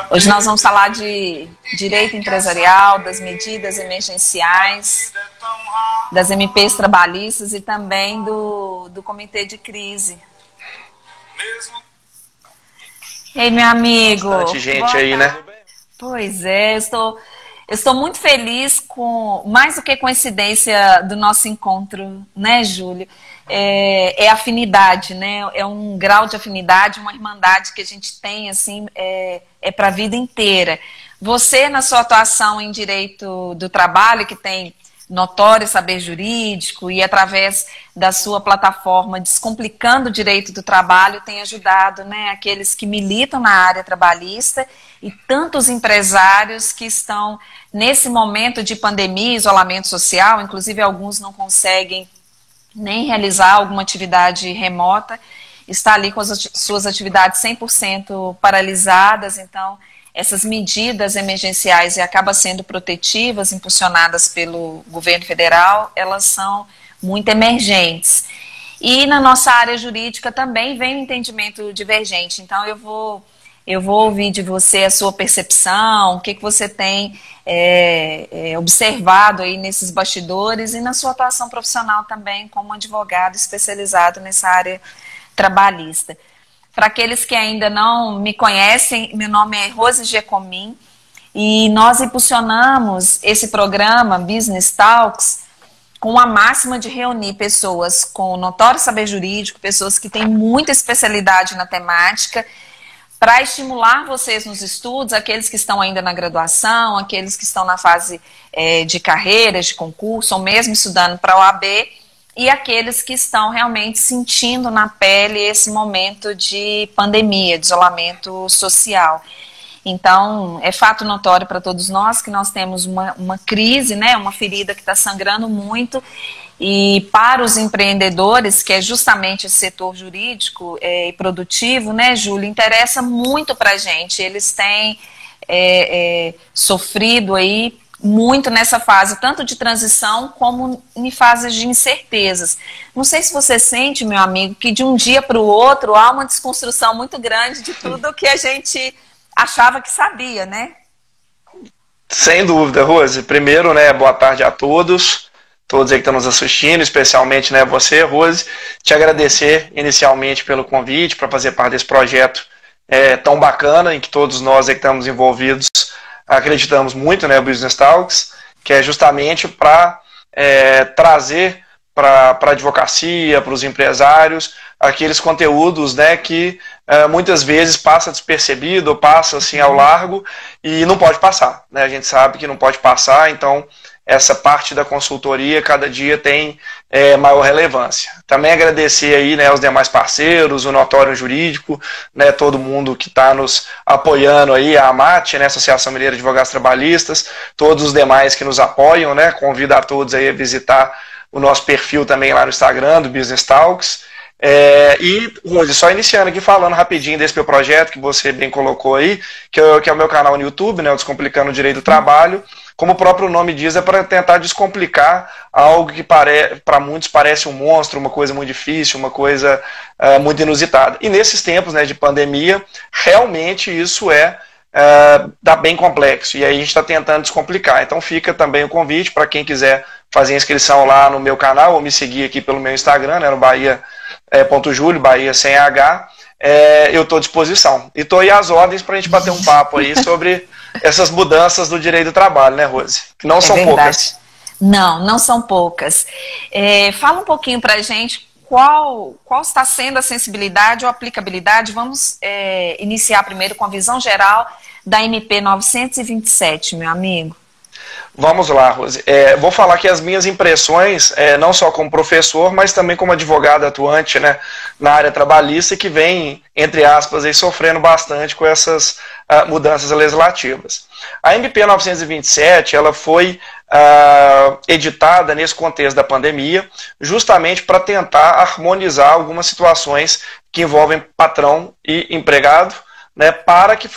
Hoje nós vamos falar de direito empresarial, das medidas emergenciais, das MPs trabalhistas e também do comitê de crise. Ei, meu amigo. Bastante gente aí, né? Pois é, eu estou muito feliz com, mais do que coincidência do nosso encontro, né, Júlio? É afinidade, né? É um grau de afinidade, uma irmandade que a gente tem, assim, para a vida inteira. Você, na sua atuação em direito do trabalho, que tem notório saber jurídico e através da sua plataforma Descomplicando o Direito do Trabalho, tem ajudado, né, aqueles que militam na área trabalhista e tantos empresários que estão nesse momento de pandemia, isolamento social, inclusive alguns não conseguem nem realizar alguma atividade remota, está ali com as suas atividades 100% paralisadas. Então essas medidas emergenciais e acabam sendo protetivas, impulsionadas pelo governo federal, elas são muito emergentes. E na nossa área jurídica também vem um entendimento divergente. Então eu vou ouvir de você a sua percepção, o que você tem observado aí nesses bastidores e na sua atuação profissional também como advogado especializado nessa área trabalhista. Para aqueles que ainda não me conhecem, meu nome é Rose Giacomin e nós impulsionamos esse programa Business Talks com a máxima de reunir pessoas com notório saber jurídico, pessoas que têm muita especialidade na temática, para estimular vocês nos estudos, aqueles que estão ainda na graduação, aqueles que estão na fase de carreira, de concurso, ou mesmo estudando para a OAB, e aqueles que estão realmente sentindo na pele esse momento de pandemia, de isolamento social. Então, é fato notório para todos nós que nós temos uma crise, né, uma ferida que está sangrando muito, e para os empreendedores, que é justamente esse setor jurídico e produtivo, né, Júlio, interessa muito para a gente. Eles têm sofrido aí muito nessa fase, tanto de transição como em fases de incertezas. Não sei se você sente, meu amigo, que de um dia para o outro há uma desconstrução muito grande de tudo que a gente achava que sabia, né? Sem dúvida, Rose. Primeiro, né, boa tarde a todos aí que estão nos assistindo, especialmente, né, você, Rose. Te agradecer inicialmente pelo convite para fazer parte desse projeto tão bacana, em que todos nós aí que estamos envolvidos acreditamos muito, né, o Business Talks, que é justamente para trazer para a advocacia, para os empresários, aqueles conteúdos, né, que muitas vezes passa despercebido, ou passa assim ao largo e não pode passar, né? A gente sabe que não pode passar, então essa parte da consultoria cada dia tem maior relevância. Também agradecer aí, né, aos demais parceiros, o Notório Jurídico, né, todo mundo que está nos apoiando aí, a AMAT, né, Associação Mineira de Advogados Trabalhistas, todos os demais que nos apoiam, né, convido a todos aí a visitar o nosso perfil também lá no Instagram, do Business Talks. E, Rose, só iniciando aqui falando rapidinho desse meu projeto que você bem colocou aí, que é o meu canal no YouTube, né, o Descomplicando o Direito do Trabalho. Como o próprio nome diz, é para tentar descomplicar algo que para muitos parece um monstro, uma coisa muito difícil, uma coisa muito inusitada. E nesses tempos, né, de pandemia, realmente isso dá bem complexo. E aí a gente está tentando descomplicar. Então fica também o convite para quem quiser fazer inscrição lá no meu canal ou me seguir aqui pelo meu Instagram, né, no Bahia.Julio, Bahia sem H. Eu estou à disposição. E estou aí às ordens para a gente bater um papo aí sobre essas mudanças do direito do trabalho, né, Rose? Que não são poucas. Não são poucas. Fala um pouquinho para a gente qual está sendo a sensibilidade ou aplicabilidade. Vamos iniciar primeiro com a visão geral da MP 927, meu amigo. Vamos lá, Rose. Vou falar aqui as minhas impressões, não só como professor, mas também como advogado atuante, né, na área trabalhista, que vem, entre aspas, aí, sofrendo bastante com essas mudanças legislativas. A MP 927 ela foi editada nesse contexto da pandemia, justamente para tentar harmonizar algumas situações que envolvem patrão e empregado, né, para que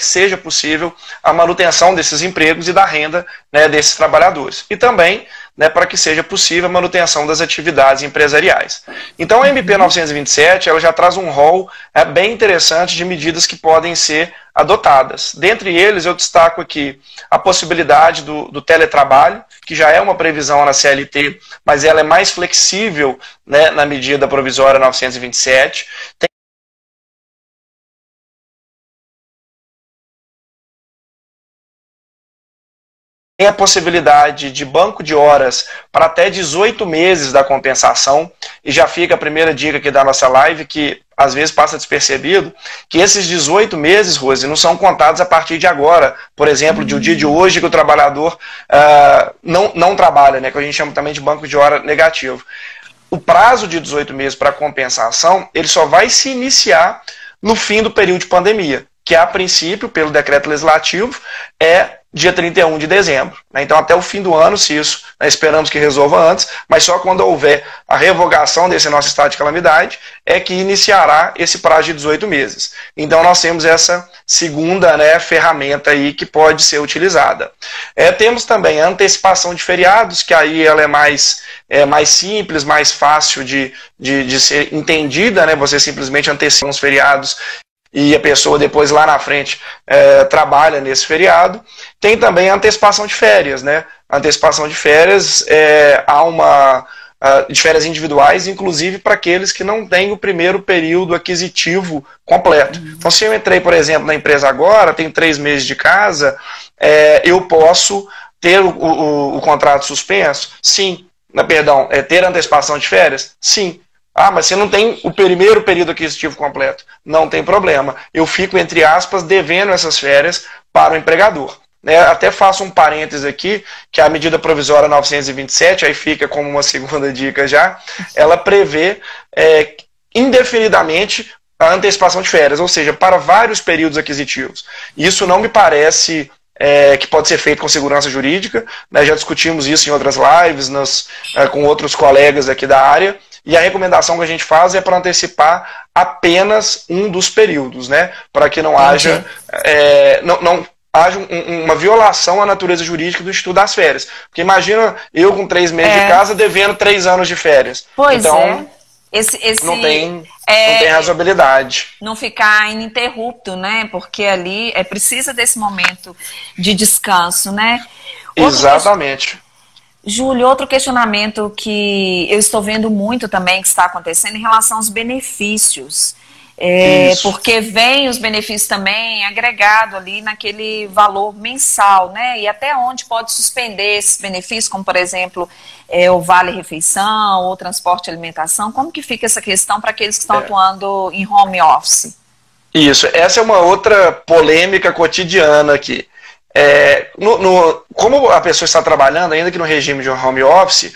seja possível a manutenção desses empregos e da renda, né, desses trabalhadores. E também, né, para que seja possível a manutenção das atividades empresariais. Então a MP 927 ela já traz um rol bem interessante de medidas que podem ser adotadas. Dentre eles, eu destaco aqui a possibilidade do teletrabalho, que já é uma previsão na CLT, mas ela é mais flexível, né, na medida provisória 927. Tem a possibilidade de banco de horas para até 18 meses da compensação, e já fica a primeira dica aqui da nossa live, que às vezes passa despercebido, que esses 18 meses, Rose, não são contados a partir de agora. Por exemplo, do dia de hoje que o trabalhador não trabalha, né, que a gente chama também de banco de hora negativo. O prazo de 18 meses para compensação, ele só vai se iniciar no fim do período de pandemia, que a princípio, pelo decreto legislativo, é dia 31 de dezembro. Então, até o fim do ano, se isso, né, esperamos que resolva antes, mas só quando houver a revogação desse nosso estado de calamidade é que iniciará esse prazo de 18 meses. Então, nós temos essa segunda, né, ferramenta aí que pode ser utilizada. Temos também a antecipação de feriados, que aí ela é mais simples, mais fácil de ser entendida, né? Você simplesmente antecipa os feriados e a pessoa depois lá na frente trabalha nesse feriado. Tem também a antecipação de férias, né? A antecipação de férias de férias individuais, inclusive para aqueles que não têm o primeiro período aquisitivo completo. Então, se eu entrei, por exemplo, na empresa agora, tenho 3 meses de casa, eu posso ter o contrato suspenso? Sim. Perdão, ter antecipação de férias? Sim. Ah, mas você não tem o primeiro período aquisitivo completo. Não tem problema. Eu fico, entre aspas, devendo essas férias para o empregador. Até faço um parênteses aqui, que a medida provisória 927, aí fica como uma segunda dica já, ela prevê indefinidamente a antecipação de férias, ou seja, para vários períodos aquisitivos. Isso não me parece que pode ser feito com segurança jurídica, né? Já discutimos isso em outras lives, com outros colegas aqui da área. E a recomendação que a gente faz é para antecipar apenas um dos períodos, né? Para que não haja, uma violação à natureza jurídica do Instituto das Férias. Porque imagina eu com 3 meses de casa devendo 3 anos de férias. Pois então, não tem razoabilidade. Não ficar ininterrupto, né? Porque ali precisa desse momento de descanso, né? Exatamente. Júlio, outro questionamento que eu estou vendo muito também que está acontecendo em relação aos benefícios. Porque vem os benefícios também agregado ali naquele valor mensal, né? E até onde pode suspender esses benefícios, como por exemplo, o vale-refeição ou transporte e alimentação. Como que fica essa questão para aqueles que estão atuando em home office? Isso, essa é uma outra polêmica cotidiana aqui. Como a pessoa está trabalhando, ainda que no regime de home office,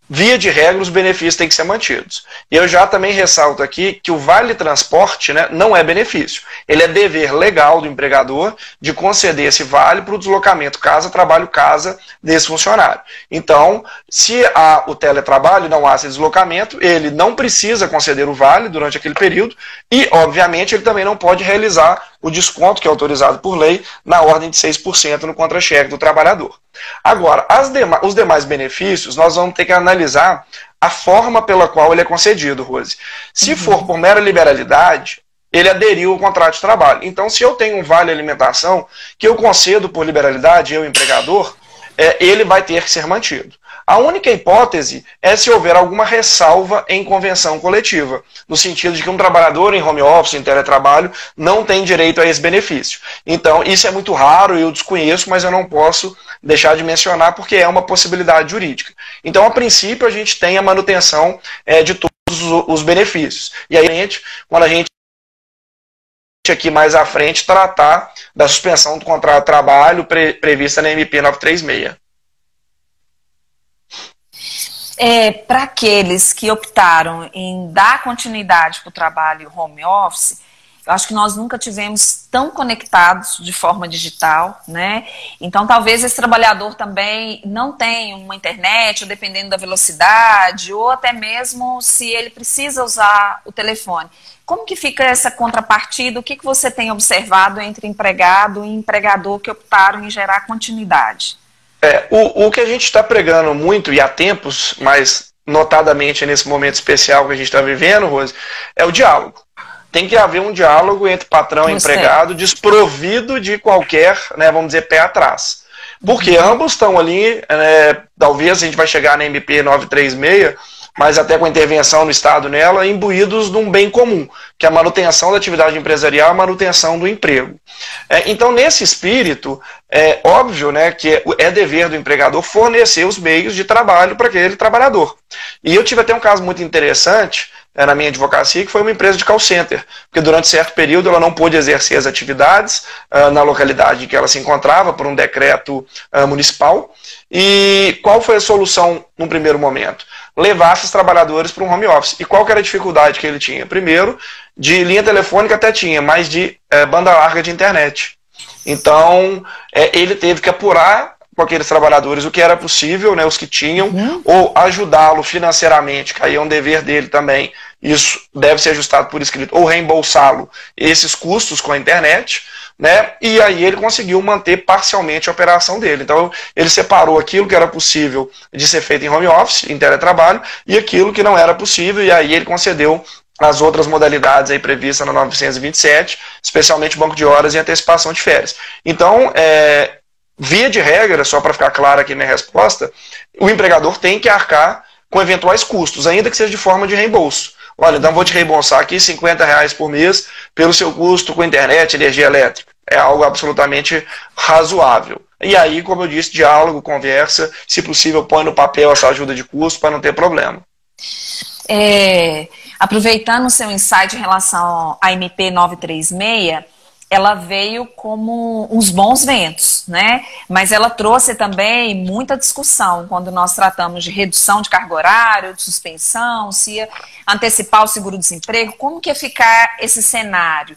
via de regra, os benefícios têm que ser mantidos. E eu já também ressalto aqui que o vale-transporte, né, não é benefício. Ele é dever legal do empregador de conceder esse vale para o deslocamento casa-trabalho-casa desse funcionário. Então, se há o teletrabalho, não há esse deslocamento, ele não precisa conceder o vale durante aquele período e, obviamente, ele também não pode realizar o desconto que é autorizado por lei na ordem de 6% no contra-cheque do trabalhador. Agora, os demais benefícios, nós vamos ter que analisar a forma pela qual ele é concedido, Rose. Se for por mera liberalidade, ele aderiu ao contrato de trabalho. Então, se eu tenho um vale alimentação que eu concedo por liberalidade, eu, empregador, ele vai ter que ser mantido. A única hipótese é se houver alguma ressalva em convenção coletiva, no sentido de que um trabalhador em home office, em teletrabalho, não tem direito a esse benefício. Então, isso é muito raro, eu desconheço, mas eu não posso deixar de mencionar porque é uma possibilidade jurídica. Então, a princípio, a gente tem a manutenção de todos os benefícios. E aí, quando a gente aqui mais à frente, tratar da suspensão do contrato de trabalho prevista na MP 936. Para aqueles que optaram em dar continuidade para o trabalho home office, eu acho que nós nunca tivemos tão conectados de forma digital, né? Então, talvez esse trabalhador também não tenha uma internet, ou dependendo da velocidade, ou até mesmo se ele precisa usar o telefone. Como que fica essa contrapartida? O que você tem observado entre empregado e empregador que optaram em gerar continuidade? O que a gente está pregando muito, e há tempos, mas notadamente nesse momento especial que a gente está vivendo, Rose, é o diálogo. tem que haver um diálogo entre patrão e empregado, desprovido de qualquer, né, vamos dizer, pé atrás. Porque ambos estão ali, talvez a gente vai chegar na MP 936, mas até com a intervenção no Estado nela, imbuídos num bem comum, que é a manutenção da atividade empresarial, a manutenção do emprego. Então, nesse espírito, é óbvio, né, que é dever do empregador fornecer os meios de trabalho para aquele trabalhador. E eu tive até um caso muito interessante na minha advocacia, que foi uma empresa de call center, porque durante certo período ela não pôde exercer as atividades na localidade em que ela se encontrava, por um decreto municipal. E qual foi a solução no primeiro momento? Levar esses trabalhadores para um home office. E qual que era a dificuldade que ele tinha? Primeiro, de linha telefônica até tinha, mas de banda larga de internet. Então, ele teve que apurar com aqueles trabalhadores o que era possível, né, os que tinham, ou ajudá-lo financeiramente, que aí é um dever dele também, isso deve ser ajustado por escrito, ou reembolsá-lo esses custos com a internet, né, e aí ele conseguiu manter parcialmente a operação dele. Então ele separou aquilo que era possível de ser feito em home office, em teletrabalho, e aquilo que não era possível, e aí ele concedeu as outras modalidades aí previstas na 927, especialmente banco de horas e antecipação de férias. Então, via de regra, só para ficar clara aqui minha resposta, o empregador tem que arcar com eventuais custos, ainda que seja de forma de reembolso. Olha, então vou te reembolsar aqui R$50 por mês pelo seu custo com internet, energia elétrica. É algo absolutamente razoável. E aí, como eu disse, diálogo, conversa, se possível põe no papel essa ajuda de custo para não ter problema. Aproveitando o seu insight em relação à MP 936, ela veio como uns bons ventos, né? Mas ela trouxe também muita discussão quando nós tratamos de redução de carga horária, de suspensão, se ia antecipar o seguro-desemprego, como que ia ficar esse cenário?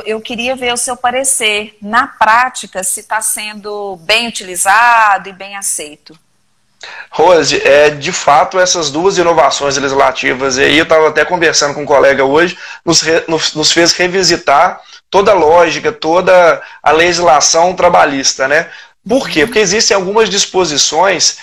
Eu queria ver o seu parecer, na prática, se está sendo bem utilizado e bem aceito. Rose, de fato essas duas inovações legislativas aí, eu estava até conversando com um colega hoje, nos fez revisitar toda a lógica, toda a legislação trabalhista, né? Por quê? Porque existem algumas disposições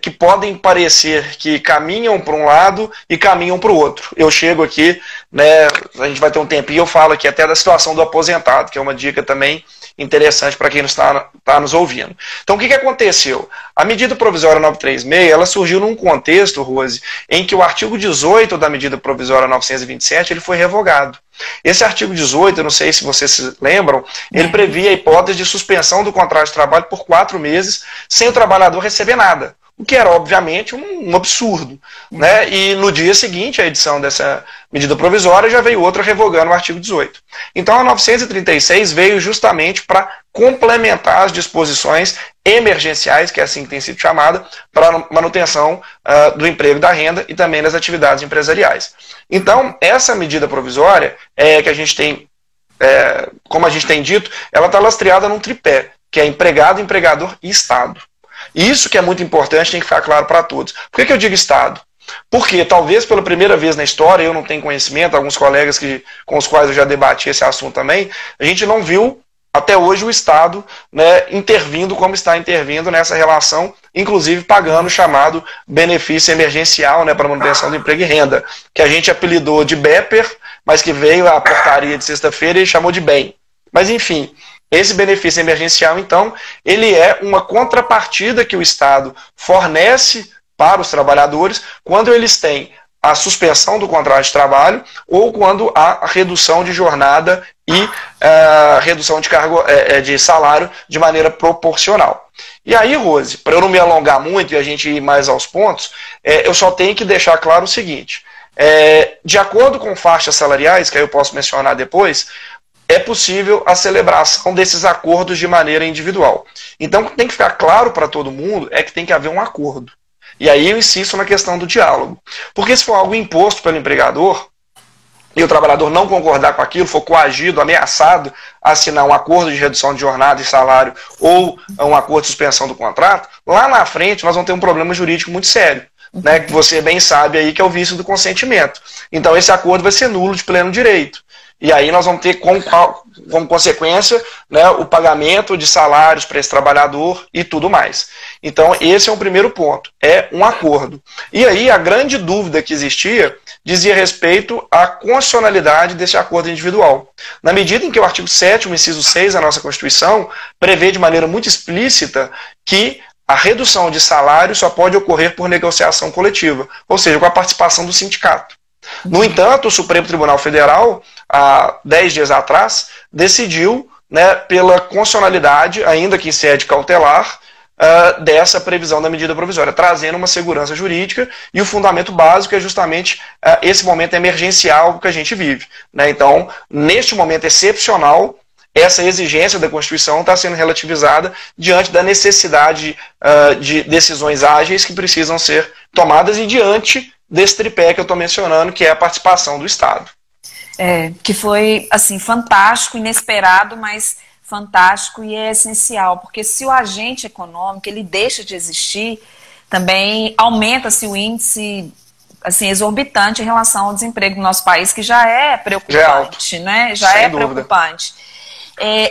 que podem parecer que caminham para um lado e caminham para o outro. Eu chego aqui, né, a gente vai ter um tempinho, eu falo aqui até da situação do aposentado, que é uma dica também interessante para quem está nos ouvindo. Então, o que aconteceu? A medida provisória 936, ela surgiu num contexto, Rose, em que o artigo 18 da medida provisória 927, ele foi revogado. Esse artigo 18, eu não sei se vocês se lembram, ele previa a hipótese de suspensão do contrato de trabalho por 4 meses, sem o trabalhador receber nada. O que era, obviamente, um absurdo. Né? E no dia seguinte, a edição dessa medida provisória, já veio outra revogando o artigo 18. Então, a 936 veio justamente para complementar as disposições emergenciais, que é assim que tem sido chamada, para a manutenção do emprego e da renda e também das atividades empresariais. Então, essa medida provisória, que a gente tem, como a gente tem dito, ela está lastreada num tripé, que é empregado, empregador e Estado. Isso que é muito importante, tem que ficar claro para todos. Por que eu digo Estado? Porque talvez pela primeira vez na história, eu não tenho conhecimento, alguns colegas com os quais eu já debati esse assunto também, a gente não viu até hoje o Estado, né, intervindo como está intervindo nessa relação, inclusive pagando o chamado benefício emergencial, né, para manutenção do emprego e renda, que a gente apelidou de BEPER, mas que veio a portaria de sexta-feira e chamou de BEM. Mas enfim, esse benefício emergencial, então, ele é uma contrapartida que o Estado fornece para os trabalhadores quando eles têm a suspensão do contrato de trabalho ou quando há a redução de jornada e redução de salário de maneira proporcional. E aí, Rose, para eu não me alongar muito e a gente ir mais aos pontos, eu só tenho que deixar claro o seguinte, de acordo com faixas salariais, que aí eu posso mencionar depois, é possível a celebração desses acordos de maneira individual. Então, o que tem que ficar claro para todo mundo é que tem que haver um acordo. E aí eu insisto na questão do diálogo. Porque se for algo imposto pelo empregador, e o trabalhador não concordar com aquilo, for coagido, ameaçado a assinar um acordo de redução de jornada e salário ou um acordo de suspensão do contrato, lá na frente nós vamos ter um problema jurídico muito sério. Né, que você bem sabe aí que é o vício do consentimento. Então esse acordo vai ser nulo de pleno direito. E aí nós vamos ter como consequência, né, o pagamento de salários para esse trabalhador e tudo mais. Então, esse é um primeiro ponto, é um acordo. E aí, a grande dúvida que existia dizia respeito à constitucionalidade desse acordo individual. Na medida em que o artigo 7º, inciso 6 da nossa Constituição, prevê de maneira muito explícita que a redução de salário só pode ocorrer por negociação coletiva, ou seja, com a participação do sindicato. No entanto, o Supremo Tribunal Federal, há 10 dias atrás, decidiu, né, pela constitucionalidade, ainda que em sede cautelar, dessa previsão da medida provisória, trazendo uma segurança jurídica, e o fundamento básico é justamente esse momento emergencial que a gente vive, né? Então, neste momento excepcional, essa exigência da Constituição está sendo relativizada diante da necessidade de decisões ágeis que precisam ser tomadas e diante desse tripé que eu estou mencionando, que é a participação do Estado. Que foi, assim, fantástico, inesperado, mas fantástico e é essencial, porque se o agente econômico ele deixa de existir, também aumenta-se o índice, assim, exorbitante em relação ao desemprego no nosso país, que já é preocupante, né? Já é preocupante.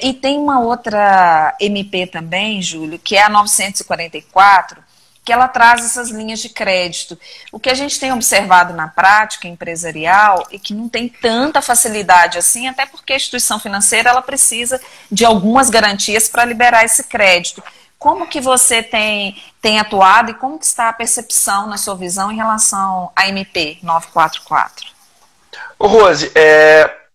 E tem uma outra MP também, Júlio, que é a 944, que ela traz essas linhas de crédito. O que a gente tem observado na prática empresarial é que não tem tanta facilidade assim, até porque a instituição financeira ela precisa de algumas garantias para liberar esse crédito. Como que você tem atuado e como que está a percepção na sua visão em relação à MP 944? Rose,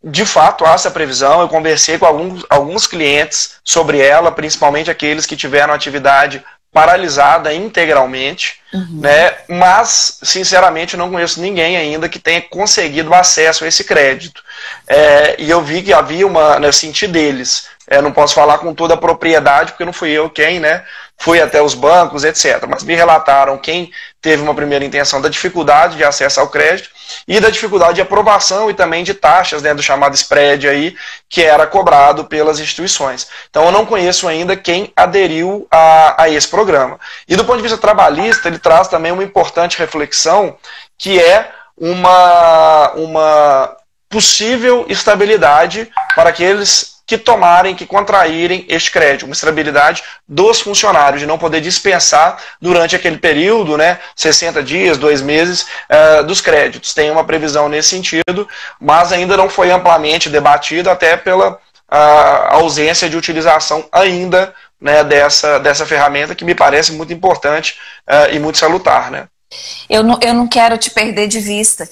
de fato, há essa previsão. Eu conversei com alguns clientes sobre ela, principalmente aqueles que tiveram atividade paralisada integralmente, né? Mas, sinceramente, não conheço ninguém ainda que tenha conseguido acesso a esse crédito. E eu vi que havia eu senti deles. Não posso falar com toda a propriedade, porque não fui eu quem, né? Fui até os bancos, etc. Mas me relataram quem teve uma primeira intenção da dificuldade de acesso ao crédito e da dificuldade de aprovação e também de taxas, né, do chamado spread aí, que era cobrado pelas instituições. Então eu não conheço ainda quem aderiu a esse programa. E do ponto de vista trabalhista, ele traz também uma importante reflexão, que é uma possível estabilidade para aqueles que contraírem este crédito, uma estabilidade dos funcionários, de não poder dispensar durante aquele período, né, 60 dias, 2 meses, dos créditos. Tem uma previsão nesse sentido, mas ainda não foi amplamente debatido, até pela ausência de utilização ainda, né, dessa ferramenta, que me parece muito importante e muito salutar, né? Eu não quero te perder de vista.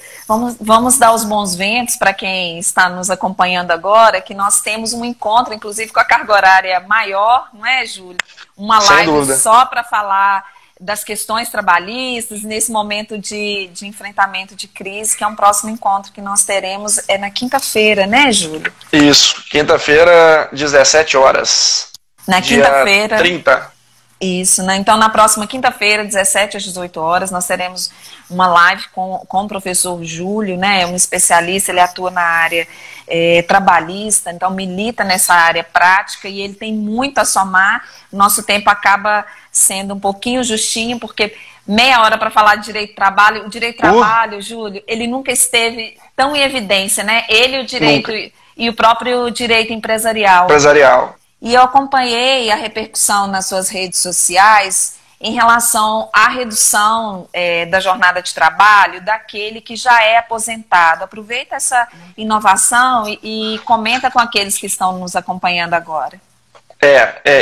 Vamos dar os bons ventos para quem está nos acompanhando agora, que nós temos um encontro, inclusive com a carga horária maior, não é, Júlio? Uma live só para falar das questões trabalhistas, nesse momento de enfrentamento de crise, que é um próximo encontro que nós teremos, na quinta-feira, né, Júlio? Isso, quinta-feira, 17 horas. Na quinta-feira. 30. Isso, né? Então, na próxima quinta-feira, 17 às 18 horas, nós teremos uma live com o professor Júlio, né? Um especialista, ele atua na área trabalhista, então milita nessa área prática e ele tem muito a somar. Nosso tempo acaba sendo um pouquinho justinho, porque meia hora para falar de direito de trabalho. O direito de trabalho, Júlio, ele nunca esteve tão em evidência, né? Ele, o direito e o próprio direito empresarial. E eu acompanhei a repercussão nas suas redes sociais em relação à redução da jornada de trabalho daquele que já é aposentado. Aproveita essa inovação e comenta com aqueles que estão nos acompanhando agora.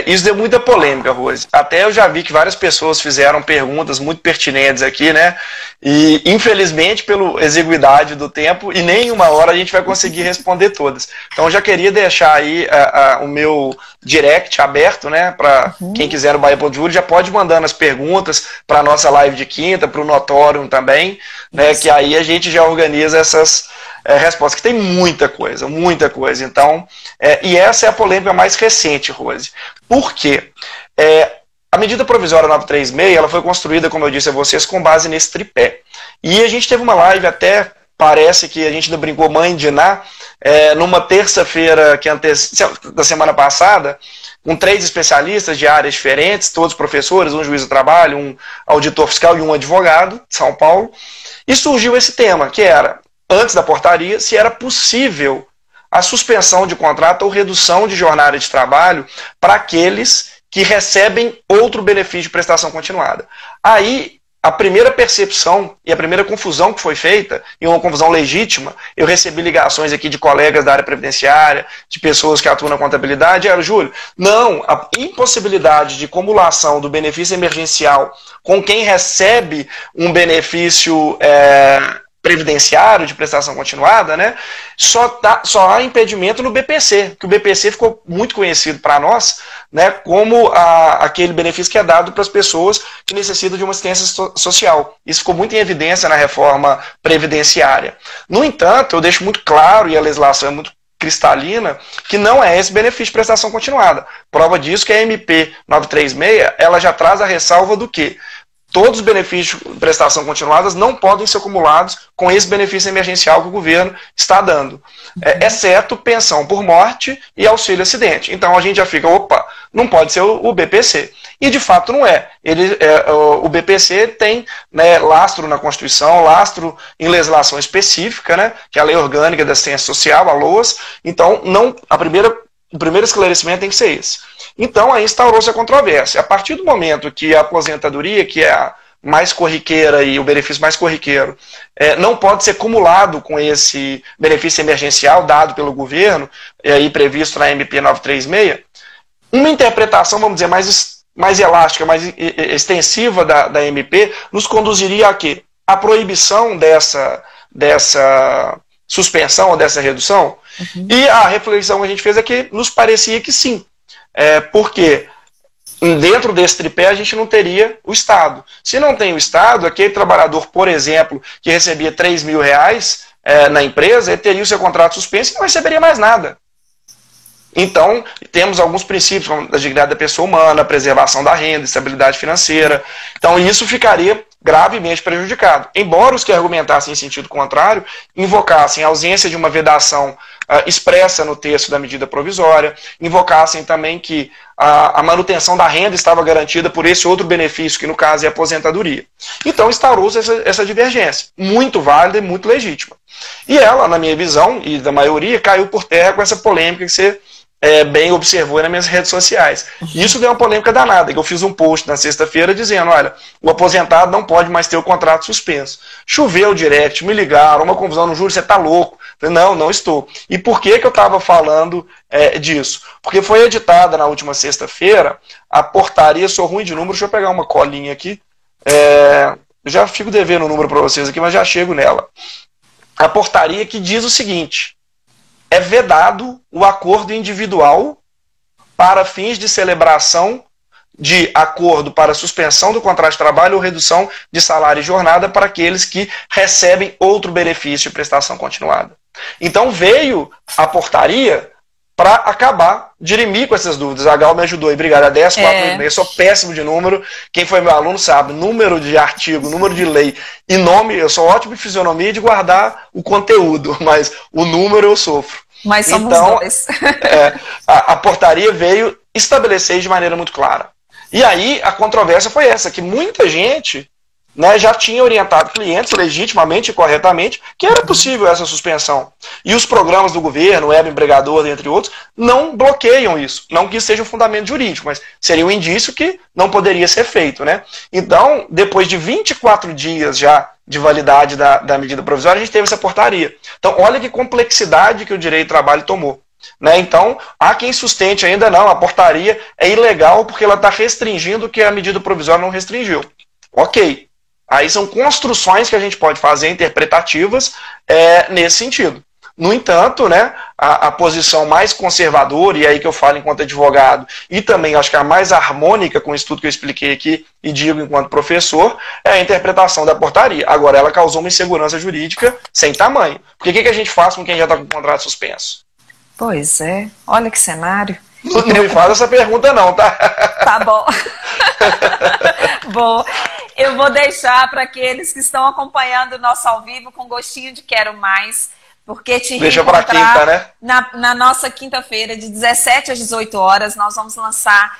Isso deu muita polêmica, Rose. Até eu já vi que várias pessoas fizeram perguntas muito pertinentes aqui, né? E, infelizmente, pela exiguidade do tempo, e nem uma hora a gente vai conseguir responder todas. Então, eu já queria deixar aí o meu direct aberto, né? Para quem quiser no Bahia Ponto Júlio, já pode mandando as perguntas para a nossa live de quinta, para o Notório também, né? Que aí a gente já organiza essas respostas, que tem muita coisa. Então, e essa é a polêmica mais recente, Rose. Por quê? A medida provisória 936, ela foi construída, como eu disse a vocês, com base nesse tripé. E a gente teve uma live até, parece que a gente ainda brincou mãe de Ná, numa terça-feira da semana passada, com 3 especialistas de áreas diferentes, todos professores, um juiz do trabalho, um auditor fiscal e um advogado de São Paulo, e surgiu esse tema, que era, antes da portaria, se era possível a suspensão de contrato ou redução de jornada de trabalho para aqueles que recebem outro benefício de prestação continuada. Aí, a primeira percepção e a primeira confusão que foi feita, e uma confusão legítima, eu recebi ligações aqui de colegas da área previdenciária, de pessoas que atuam na contabilidade, era, Júlio, não, a impossibilidade de cumulação do benefício emergencial com quem recebe um benefício previdenciário de prestação continuada, né, só há impedimento no BPC, que o BPC ficou muito conhecido para nós, né, como aquele benefício que é dado para as pessoas que necessitam de uma assistência social. Isso ficou muito em evidência na reforma previdenciária. No entanto, eu deixo muito claro, e a legislação é muito cristalina, que não é esse benefício de prestação continuada. Prova disso que a MP 936, ela já traz a ressalva do quê? Todos os benefícios de prestação continuadas não podem ser acumulados com esse benefício emergencial que o governo está dando, exceto pensão por morte e auxílio acidente. Então a gente já fica, opa, não pode ser o BPC. E de fato não é. O BPC tem, né, lastro na Constituição, lastro em legislação específica, né, que é a Lei Orgânica da Assistência Social, a LOAS. Então o primeiro esclarecimento tem que ser esse. Então, aí instaurou-se a controvérsia. A partir do momento que a aposentadoria, que é a mais corriqueira e o benefício mais corriqueiro, não pode ser cumulado com esse benefício emergencial dado pelo governo, e aí previsto na MP 936, uma interpretação, vamos dizer, mais elástica, mais extensiva da MP, nos conduziria a quê? A proibição dessa suspensão ou dessa redução. Uhum. E a reflexão que a gente fez é que nos parecia que sim. Porque dentro desse tripé a gente não teria o Estado. Se não tem o Estado, aquele trabalhador, por exemplo, que recebia R$3.000 na empresa, ele teria o seu contrato suspenso e não receberia mais nada. Então, temos alguns princípios, como a dignidade da pessoa humana, a preservação da renda, estabilidade financeira. Então, isso ficaria gravemente prejudicado. Embora os que argumentassem em sentido contrário, invocassem a ausência de uma vedação expressa no texto da medida provisória, invocassem também que a manutenção da renda estava garantida por esse outro benefício, que no caso é a aposentadoria. Então instaurou-se essa divergência, muito válida e muito legítima. E ela, na minha visão, e da maioria, caiu por terra com essa polêmica que você bem observou nas minhas redes sociais. E isso deu uma polêmica danada, que eu fiz um post na sexta-feira dizendo, olha, o aposentado não pode mais ter o contrato suspenso. Choveu direct, me ligaram, uma confusão no Júlio, você está louco. Eu falei, não estou. E por que eu estava falando disso? Porque foi editada na última sexta-feira a portaria, sou ruim de número, deixa eu pegar uma colinha aqui, eu já fico devendo o número para vocês aqui, mas já chego nela. A portaria que diz o seguinte: é vedado o acordo individual para fins de celebração de acordo para suspensão do contrato de trabalho ou redução de salário e jornada para aqueles que recebem outro benefício de prestação continuada. Então veio a portaria para acabar, dirimir com essas dúvidas. A Gal me ajudou, e obrigado, a 10, 4, eu sou péssimo de número, quem foi meu aluno sabe, número de artigo, número de lei e nome, eu sou ótimo em fisionomia de guardar o conteúdo, mas o número eu sofro. Mas somos dois. A portaria veio estabelecer de maneira muito clara. E aí a controvérsia foi essa, que muita gente, né, já tinha orientado clientes legitimamente e corretamente que era possível essa suspensão. E os programas do governo, o Web Empregador, entre outros, não bloqueiam isso. Não que isso seja um fundamento jurídico, mas seria um indício que não poderia ser feito, né? Então, depois de 24 dias já de validade da medida provisória, a gente teve essa portaria. Então, olha que complexidade que o direito do trabalho tomou. Né? Então, há quem sustente ainda não, a portaria é ilegal porque ela está restringindo o que a medida provisória não restringiu. Ok. Aí são construções que a gente pode fazer, interpretativas, nesse sentido. No entanto, né, a posição mais conservadora, e aí que eu falo enquanto advogado, e também acho que a mais harmônica com isso tudo que eu expliquei aqui, e digo enquanto professor, é a interpretação da portaria. Agora, ela causou uma insegurança jurídica sem tamanho. Porque o que a gente faz com quem já está com o contrato suspenso? Pois é, olha que cenário. Não me faz essa pergunta não, tá? Tá bom. Bom, eu vou deixar para aqueles que estão acompanhando o nosso ao vivo com gostinho de quero mais, porque te Deixa para quinta, né? na nossa quinta-feira, de 17 às 18 horas, nós vamos lançar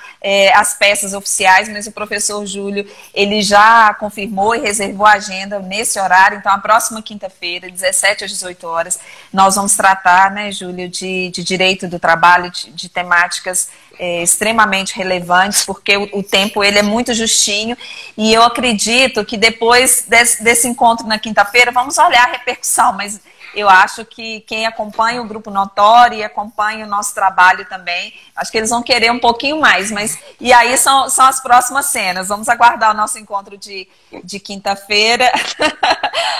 as peças oficiais, mas o professor Júlio, ele já confirmou e reservou a agenda nesse horário, então a próxima quinta-feira, 17 às 18 horas, nós vamos tratar, né, Júlio, de direito do trabalho, de temáticas extremamente relevantes, porque o tempo ele é muito justinho, e eu acredito que depois desse encontro na quinta-feira, vamos olhar a repercussão, mas eu acho que quem acompanha o Grupo Notório e acompanha o nosso trabalho também, acho que eles vão querer um pouquinho mais, mas e aí são as próximas cenas. Vamos aguardar o nosso encontro de quinta-feira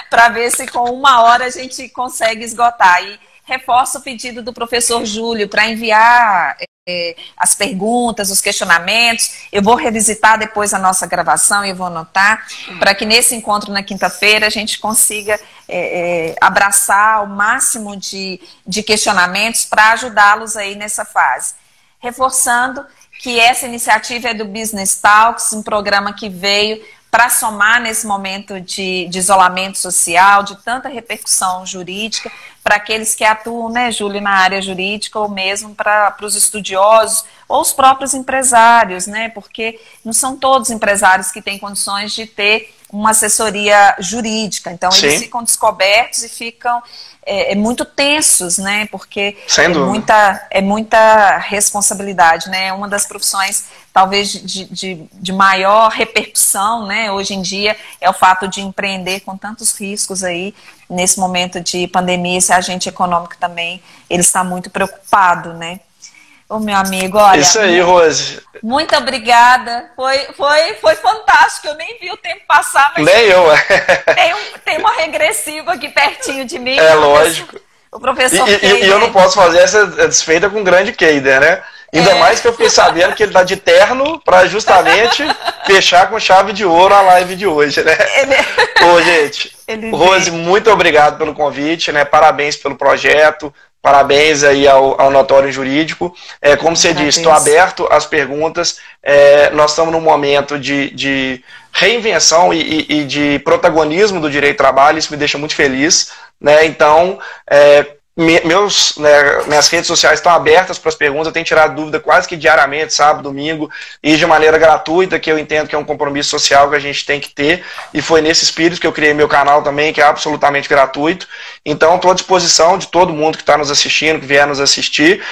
para ver se com 1 hora a gente consegue esgotar. E reforço o pedido do professor Júlio para enviar as perguntas, os questionamentos. Eu vou revisitar depois a nossa gravação e vou anotar, para que nesse encontro na quinta-feira a gente consiga abraçar o máximo de questionamentos para ajudá-los aí nessa fase. Reforçando que essa iniciativa é do Business Talks, um programa que veio para somar nesse momento de isolamento social, de tanta repercussão jurídica, para aqueles que atuam, né, Júlio, na área jurídica, ou mesmo para os estudiosos, ou os próprios empresários, né, porque não são todos empresários que têm condições de ter uma assessoria jurídica, então Sim. eles ficam descobertos e ficam muito tensos, né, porque Sem dúvida. é muita responsabilidade, né, uma das profissões talvez de maior repercussão, né, hoje em dia, é o fato de empreender com tantos riscos aí, nesse momento de pandemia, esse agente econômico também, ele está muito preocupado, né. Ô, meu amigo, olha... Isso aí, Rose. Muito obrigada, foi fantástico, eu nem vi o tempo passar, mas... Nem eu. Tem uma regressiva aqui pertinho de mim. É lógico. O professor E eu não posso fazer essa desfeita com o grande Keider, né? Ainda mais que eu fiquei sabendo que ele tá de terno para justamente fechar com chave de ouro a live de hoje, né? Ô, gente, Rose, muito obrigado pelo convite, né? Parabéns pelo projeto, parabéns aí ao Notório Jurídico. Como você disse, estou aberto às perguntas. Nós estamos num momento de reinvenção e de protagonismo do direito do trabalho, isso me deixa muito feliz, né? Então, minhas redes sociais estão abertas para as perguntas, eu tenho tirado dúvida quase que diariamente, sábado, domingo, e de maneira gratuita, que eu entendo que é um compromisso social que a gente tem que ter, e foi nesse espírito que eu criei meu canal também, que é absolutamente gratuito. Então, estou à disposição de todo mundo que está nos assistindo, que vier nos assistir,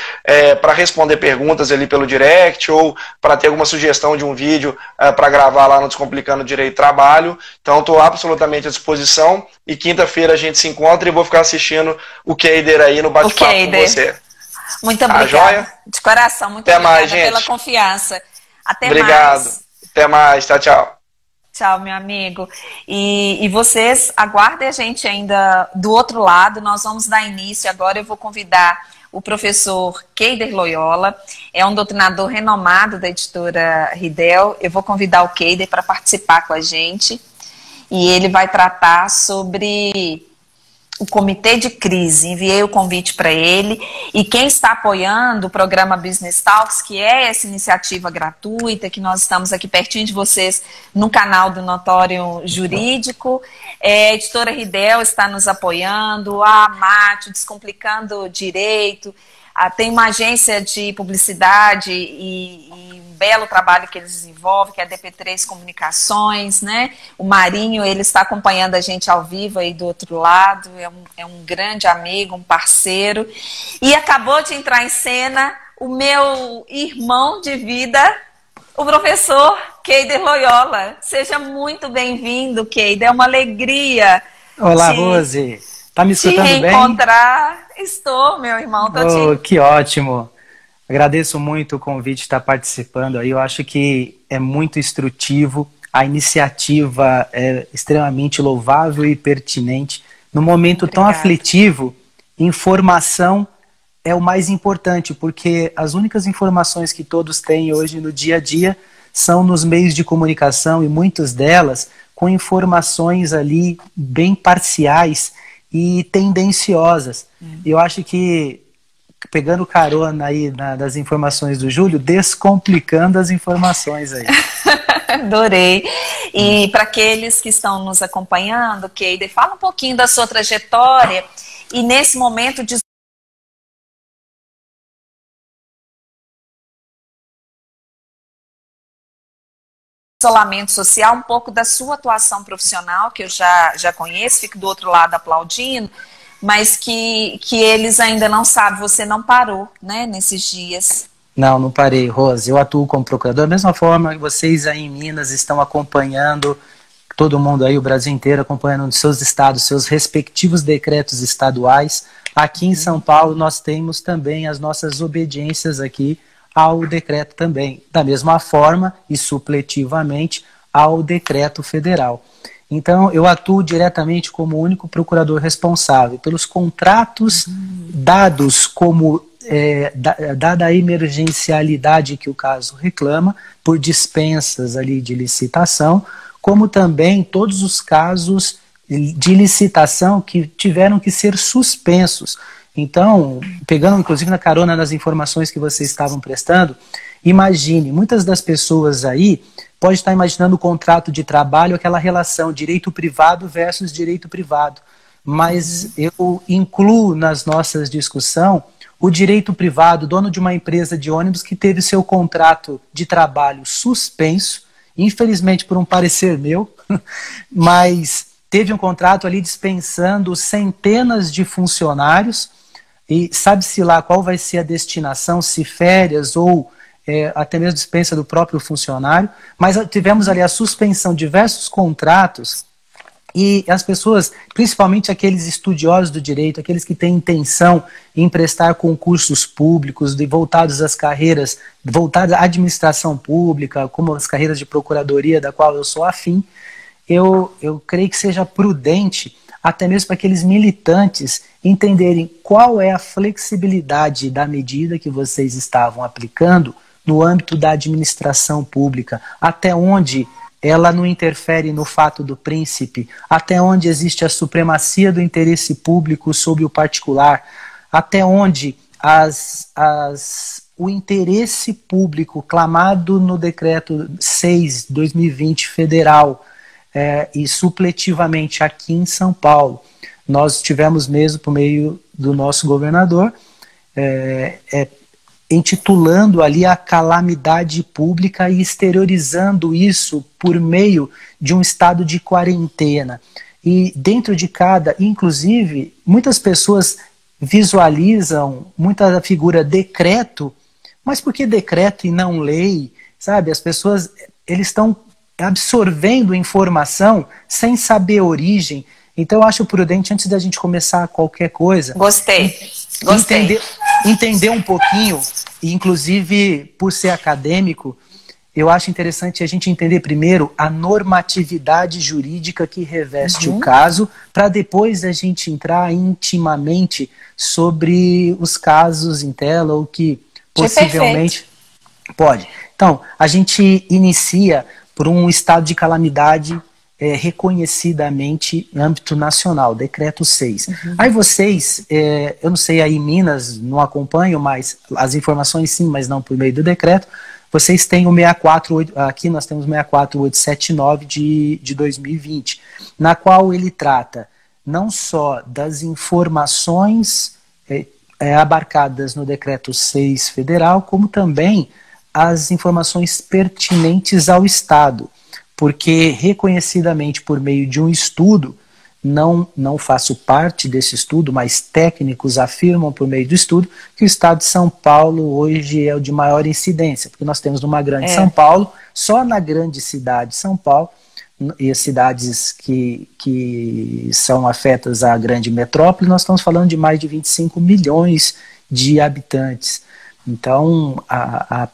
para responder perguntas ali pelo direct, ou para ter alguma sugestão de um vídeo para gravar lá no Descomplicando Direito do Trabalho. Então, estou absolutamente à disposição, e quinta-feira a gente se encontra e vou ficar assistindo o Keider aí no bate-papo com você. Muito obrigada. De coração, muito obrigada pela confiança. Até mais. Obrigado. Até mais. Tchau, tchau. Tchau, meu amigo. E vocês aguardem a gente ainda do outro lado. Nós vamos dar início agora. Eu vou convidar o professor Keider Loyola. É um doutrinador renomado da editora Ridel. Eu vou convidar o Keider para participar com a gente. E ele vai tratar sobre o comitê de crise. Enviei o convite para ele, e quem está apoiando o programa Business Talks, que é essa iniciativa gratuita, que nós estamos aqui pertinho de vocês no canal do Notório Jurídico, a editora Ridel está nos apoiando, a Mate, Descomplicando Direito, tem uma agência de publicidade e um belo trabalho que eles desenvolvem, que é a DP3 Comunicações, né? O Marinho, ele está acompanhando a gente ao vivo aí do outro lado, é um grande amigo, um parceiro. E acabou de entrar em cena o meu irmão de vida, o professor Keider Loyola. Seja muito bem-vindo, Keider, é uma alegria. Olá, Rose. Tá me escutando bem? Te reencontrar. Estou, meu irmão. Que ótimo. Agradeço muito o convite de estar participando aí. Eu acho que é muito instrutivo. A iniciativa é extremamente louvável e pertinente. No momento tão aflitivo, informação é o mais importante, porque as únicas informações que todos têm hoje no dia a dia são nos meios de comunicação, e muitas delas com informações ali bem parciais e tendenciosas. Eu acho que, pegando carona aí das informações do Júlio, descomplicando as informações aí. Adorei. E para aqueles que estão nos acompanhando, Keider, fala um pouquinho da sua trajetória e nesse momento de isolamento social, um pouco da sua atuação profissional, que eu já conheço, fico do outro lado aplaudindo, mas que eles ainda não sabem, você não parou, né, nesses dias. Não parei, Rose. Eu atuo como procurador, da mesma forma que vocês aí em Minas estão acompanhando, todo mundo aí, o Brasil inteiro, acompanhando os seus estados, seus respectivos decretos estaduais. Aqui em São Paulo nós temos também as nossas obediências aqui ao decreto também, da mesma forma e supletivamente ao decreto federal. Então, eu atuo diretamente como único procurador responsável pelos contratos dados como, dada a emergencialidade que o caso reclama, por dispensas ali de licitação, como também todos os casos de licitação que tiveram que ser suspensos. Então, pegando inclusive na carona das informações que vocês estavam prestando, imagine, muitas das pessoas aí pode estar imaginando o contrato de trabalho, aquela relação direito privado versus direito privado. Mas eu incluo nas nossas discussões o direito privado, dono de uma empresa de ônibus que teve seu contrato de trabalho suspenso, infelizmente por um parecer meu, mas teve um contrato ali dispensando centenas de funcionários, e sabe-se lá qual vai ser a destinação, se férias ou até mesmo dispensa do próprio funcionário, mas tivemos ali a suspensão de diversos contratos, e as pessoas, principalmente aqueles estudiosos do direito, aqueles que têm intenção em prestar concursos públicos voltados às carreiras, voltadas à administração pública, como as carreiras de procuradoria, da qual eu sou afim, eu creio que seja prudente, até mesmo para aqueles militantes entenderem qual é a flexibilidade da medida que vocês estavam aplicando no âmbito da administração pública, até onde ela não interfere no fato do príncipe, até onde existe a supremacia do interesse público sobre o particular, até onde o interesse público clamado no decreto 6/2020 federal, e supletivamente aqui em São Paulo, nós tivemos mesmo, por meio do nosso governador, intitulando ali a calamidade pública e exteriorizando isso por meio de um estado de quarentena. E dentro de cada, inclusive, muitas pessoas visualizam muita figura decreto, mas por que decreto e não lei? Sabe, as pessoas, eles estão absorvendo informação sem saber a origem. Então eu acho prudente, antes da gente começar qualquer coisa... Gostei. Entender um pouquinho, e inclusive por ser acadêmico, eu acho interessante a gente entender primeiro a normatividade jurídica que reveste o caso, para depois a gente entrar intimamente sobre os casos em tela, ou que possivelmente pode. Então, a gente inicia por um estado de calamidade reconhecidamente no âmbito nacional, decreto 6. Aí vocês, eu não sei, aí em Minas não acompanham, mas as informações sim, mas não por meio do decreto, vocês têm o 648, aqui nós temos o 64879 de 2020, na qual ele trata não só das informações abarcadas no decreto 6 federal, como também as informações pertinentes ao Estado, porque reconhecidamente por meio de um estudo, não faço parte desse estudo, mas técnicos afirmam por meio do estudo que o estado de São Paulo hoje é o de maior incidência, porque nós temos numa grande São Paulo, só na grande cidade de São Paulo, e as cidades que são afetas à grande metrópole, nós estamos falando de mais de 25 milhões de habitantes. Então, a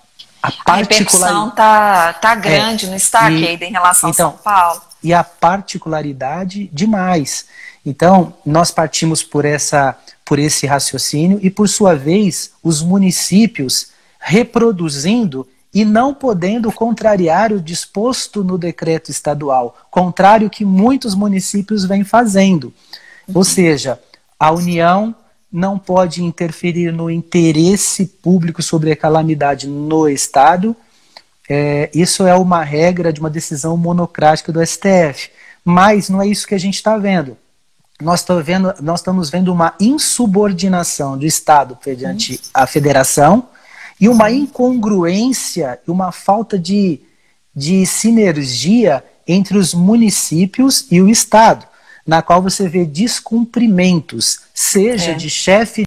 repercussão tá grande, não está, Keida, em relação a São Paulo. E a particularidade demais. Então, nós partimos por esse raciocínio e, por sua vez, os municípios reproduzindo e não podendo contrariar o disposto no decreto estadual, contrário que muitos municípios vêm fazendo. Ou seja, a União não pode interferir no interesse público sobre a calamidade no Estado. Isso é uma regra de uma decisão monocrática do STF. Mas não é isso que a gente está vendo. nós estamos vendo uma insubordinação do Estado perante a federação e uma incongruência e uma falta de sinergia entre os municípios e o Estado, na qual você vê descumprimentos, seja de chefe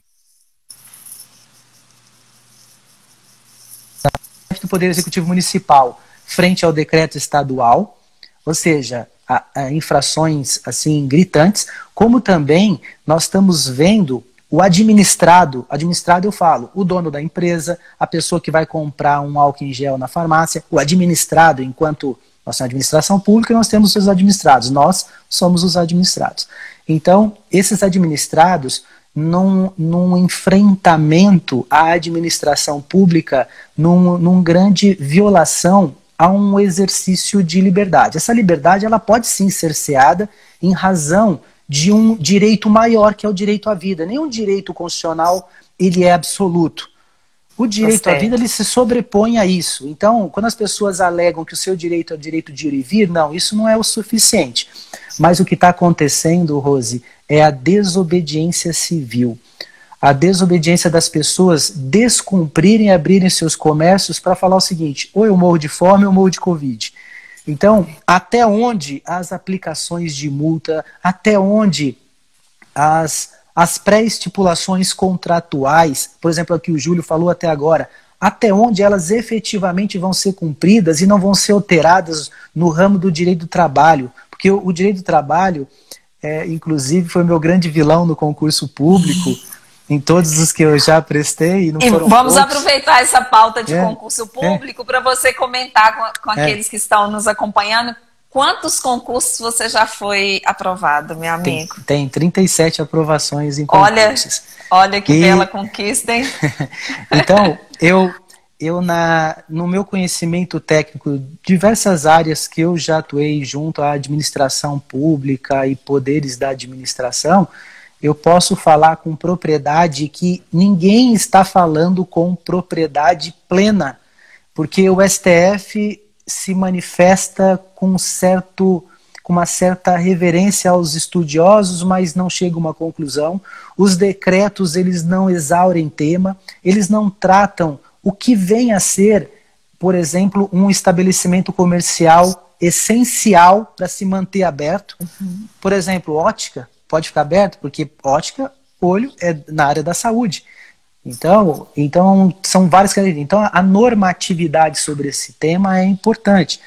do Poder Executivo Municipal frente ao decreto estadual, ou seja, a infrações assim gritantes, como também nós estamos vendo o administrado eu falo, o dono da empresa, a pessoa que vai comprar um álcool em gel na farmácia, o administrado, enquanto nós temos a administração pública, nós temos os administrados, nós somos os administrados. Então, esses administrados, num enfrentamento à administração pública, num grande violação a um exercício de liberdade. Essa liberdade ela pode sim ser cerceada em razão de um direito maior, que é o direito à vida. Nenhum direito constitucional ele é absoluto. O direito à vida ele se sobrepõe a isso. Então, quando as pessoas alegam que o seu direito é o direito de ir e vir, não, isso não é o suficiente. Mas o que está acontecendo, Rose, é a desobediência civil. A desobediência das pessoas descumprirem e abrirem seus comércios para falar o seguinte: ou eu morro de fome ou eu morro de Covid. Então, até onde as aplicações de multa, até onde as pré-estipulações contratuais, por exemplo, o que o Júlio falou até agora, até onde elas efetivamente vão ser cumpridas e não vão ser alteradas no ramo do direito do trabalho. Porque o direito do trabalho, inclusive, foi meu grande vilão no concurso público, em todos os que eu já prestei. E vamos aproveitar essa pauta de concurso público para você comentar com aqueles que estão nos acompanhando. Quantos concursos você já foi aprovado, meu amigo? Tem 37 aprovações em concursos. Olha que bela conquista, hein? Então, no meu conhecimento técnico, diversas áreas que eu já atuei junto à administração pública e poderes da administração, eu posso falar com propriedade que ninguém está falando com propriedade plena, porque o STF se manifesta com uma certa reverência aos estudiosos, mas não chega a uma conclusão. Os decretos, eles não exaurem tema, eles não tratam o que vem a ser, por exemplo, um estabelecimento comercial essencial para se manter aberto. Por exemplo, ótica pode ficar aberto, porque ótica, olho, é na área da saúde. Então são várias características. Então, a normatividade sobre esse tema é importante,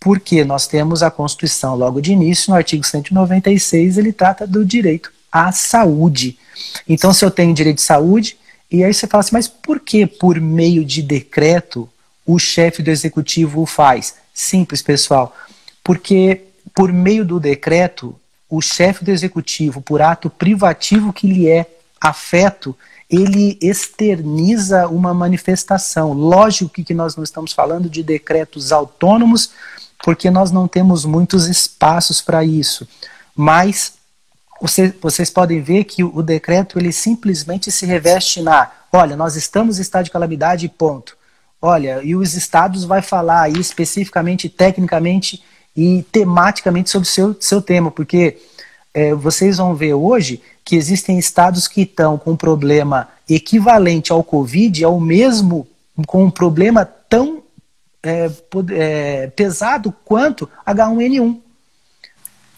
porque nós temos a Constituição logo de início, no artigo 196, ele trata do direito à saúde. Então, se eu tenho direito de saúde, e aí você fala assim, mas por que por meio de decreto o chefe do executivo o faz? Simples, pessoal, porque por meio do decreto, o chefe do executivo, por ato privativo que lhe é afeto, ele externiza uma manifestação. Lógico que nós não estamos falando de decretos autônomos, porque nós não temos muitos espaços para isso. Mas vocês podem ver que o decreto ele simplesmente se reveste olha, nós estamos em estado de calamidade, ponto. Olha, e os estados vai falar aí especificamente, tecnicamente e tematicamente sobre o seu tema, porque vocês vão ver hoje que existem estados que estão com um problema equivalente ao Covid, ao mesmo, com um problema tão pesado quanto H1N1.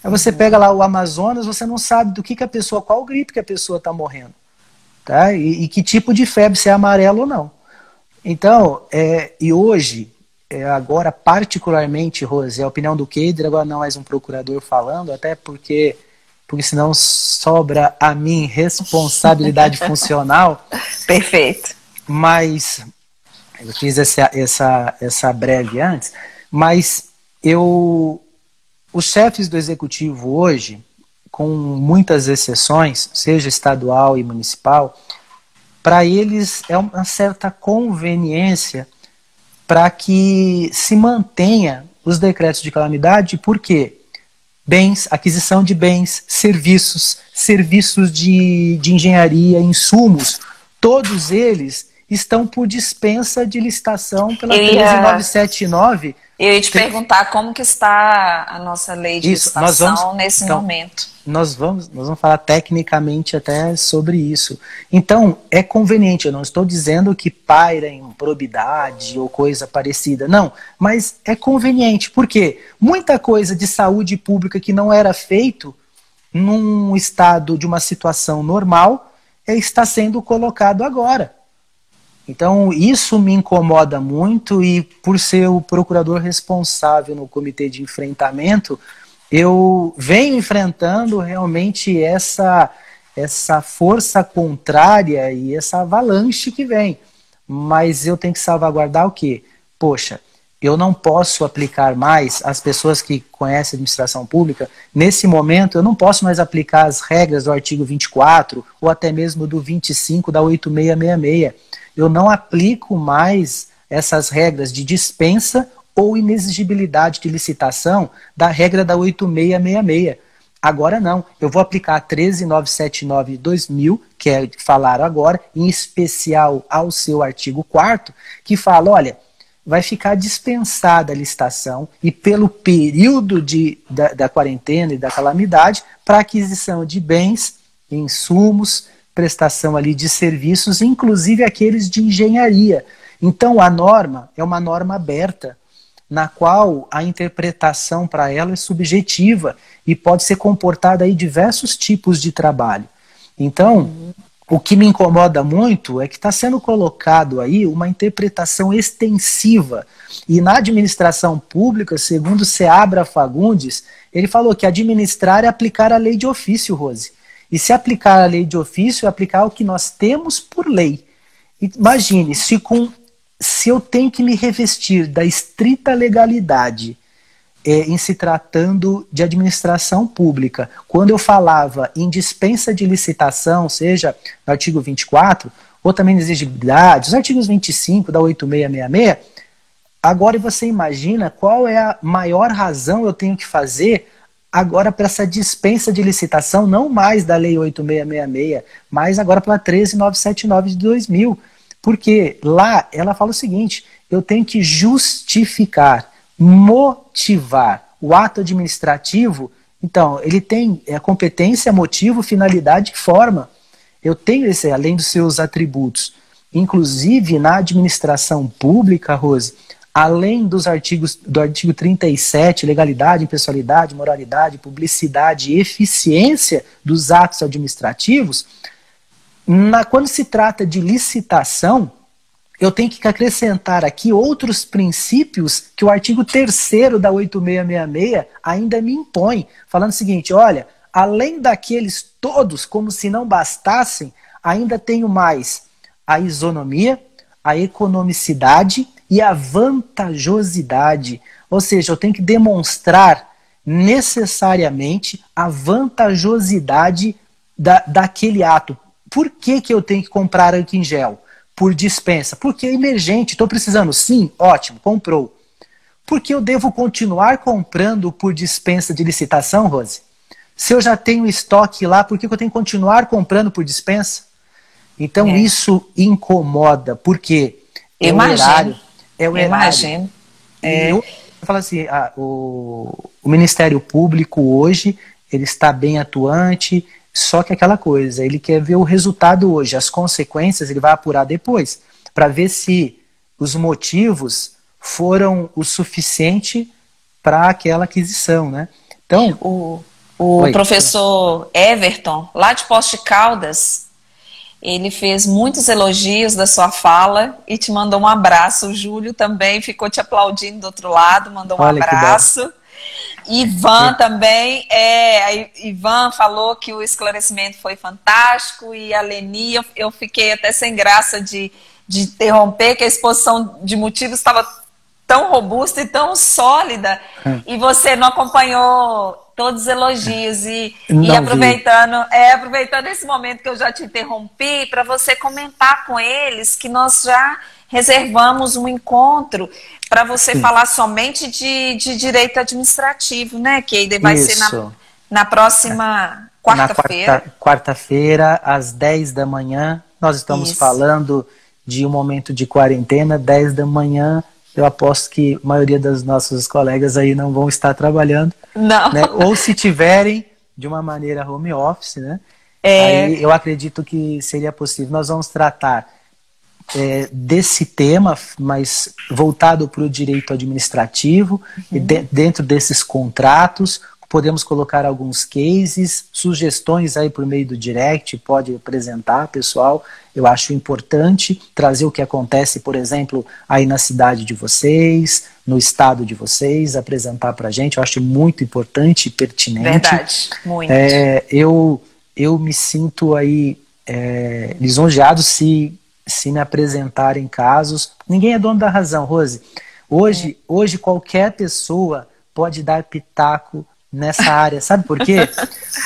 Aí você pega lá o Amazonas, você não sabe do que a pessoa, qual gripe que a pessoa está morrendo, tá? E que tipo de febre, se é amarelo ou não. Então, e hoje, agora particularmente, Rose, a opinião do Keider, agora não mais um procurador falando, até porque senão sobra a mim responsabilidade funcional. Perfeito. Mas, eu fiz essa breve antes, mas os chefes do executivo hoje, com muitas exceções, seja estadual e municipal, para eles é uma certa conveniência para que se mantenha os decretos de calamidade, por quê? Bens, aquisição de bens, serviços de engenharia, insumos, todos eles estão por dispensa de licitação pela 13979 Eu ia te perguntar como que está a nossa lei de licitação nesse momento. Nós vamos falar tecnicamente até sobre isso. Então, é conveniente, eu não estou dizendo que paira em improbidade ou coisa parecida, não, mas é conveniente, porque muita coisa de saúde pública que não era feito num estado de uma situação normal está sendo colocado agora. Então, isso me incomoda muito e, por ser o procurador responsável no comitê de enfrentamento, eu venho enfrentando realmente essa força contrária e essa avalanche que vem. Mas eu tenho que salvaguardar o quê? Poxa, eu não posso aplicar mais, as pessoas que conhecem a administração pública, nesse momento eu não posso mais aplicar as regras do artigo 24 ou até mesmo do 25 da 8666. Eu não aplico mais essas regras de dispensa ou inexigibilidade de licitação da regra da 8666. Agora não, eu vou aplicar a 13979/2000, que é que falaram agora, em especial ao seu artigo 4º, que fala, olha, vai ficar dispensada a licitação e pelo período da quarentena e da calamidade para aquisição de bens, insumos, prestação ali de serviços, inclusive aqueles de engenharia. Então a norma é uma norma aberta, na qual a interpretação para ela é subjetiva e pode ser comportada aí diversos tipos de trabalho. Então, o que me incomoda muito é que está sendo colocado aí uma interpretação extensiva. E na administração pública, segundo Seabra Fagundes, ele falou que administrar é aplicar a lei de ofício, Rose. E se aplicar a lei de ofício, é aplicar o que nós temos por lei. Imagine, se eu tenho que me revestir da estrita legalidade em se tratando de administração pública, quando eu falava em dispensa de licitação, seja no artigo 24, ou também de exigibilidade, os artigos 25 da 8666, agora você imagina qual é a maior razão eu tenho que fazer agora para essa dispensa de licitação, não mais da Lei 8666, mas agora pela 13979/2000. Porque lá ela fala o seguinte, eu tenho que justificar, motivar o ato administrativo. Então, ele tem a competência, motivo, finalidade e forma. Eu tenho esse, além dos seus atributos. Inclusive, na administração pública, Rose, além dos artigos do artigo 37, legalidade, impessoalidade, moralidade, publicidade e eficiência dos atos administrativos, quando se trata de licitação, eu tenho que acrescentar aqui outros princípios que o artigo 3º da 8666 ainda me impõe, falando o seguinte, olha, além daqueles todos, como se não bastassem, ainda tenho mais a isonomia, a economicidade e a vantajosidade. Ou seja, eu tenho que demonstrar necessariamente a vantajosidade daquele ato. Por que eu tenho que comprar álcool em gel? Por dispensa. Porque é emergente. Estou precisando? Sim, ótimo, comprou. Por que eu devo continuar comprando por dispensa de licitação, Rose? Se eu já tenho estoque lá, por que eu tenho que continuar comprando por dispensa? Então isso incomoda, porque é o horário. É o horário. Imagino. Eu falo assim, o Ministério Público hoje, ele está bem atuante, só que aquela coisa, ele quer ver o resultado hoje, as consequências ele vai apurar depois, para ver se os motivos foram o suficiente para aquela aquisição, né? Então, o professor Everton, lá de Poços de Caldas, ele fez muitos elogios da sua fala e te mandou um abraço. O Júlio também ficou te aplaudindo do outro lado, mandou um abraço. Ivan também, Ivan falou que o esclarecimento foi fantástico, e a Leni, eu fiquei até sem graça de interromper, que a exposição de motivos estava tão robusta e tão sólida, e você não acompanhou todos os elogios, e aproveitando esse momento que eu já te interrompi, para você comentar com eles que nós já reservamos um encontro para você falar somente de direito administrativo, né? Que vai ser na próxima quarta-feira. Quarta-feira, às 10 da manhã, nós estamos falando de um momento de quarentena, 10 da manhã, eu aposto que a maioria dos nossos colegas aí não vão estar trabalhando. Não. Né? Ou se tiverem, de uma maneira home office, né? Aí eu acredito que seria possível. Nós vamos tratar desse tema, mas voltado para o direito administrativo, e dentro desses contratos, podemos colocar alguns cases, sugestões aí por meio do direct, pode apresentar, pessoal. Eu acho importante trazer o que acontece, por exemplo, aí na cidade de vocês, no estado de vocês, apresentar para a gente. Eu acho muito importante e pertinente. Verdade, muito. Eu me sinto aí lisonjeado se me apresentarem casos. Ninguém é dono da razão, Rose. Hoje qualquer pessoa pode dar pitaco nessa área. Sabe por quê?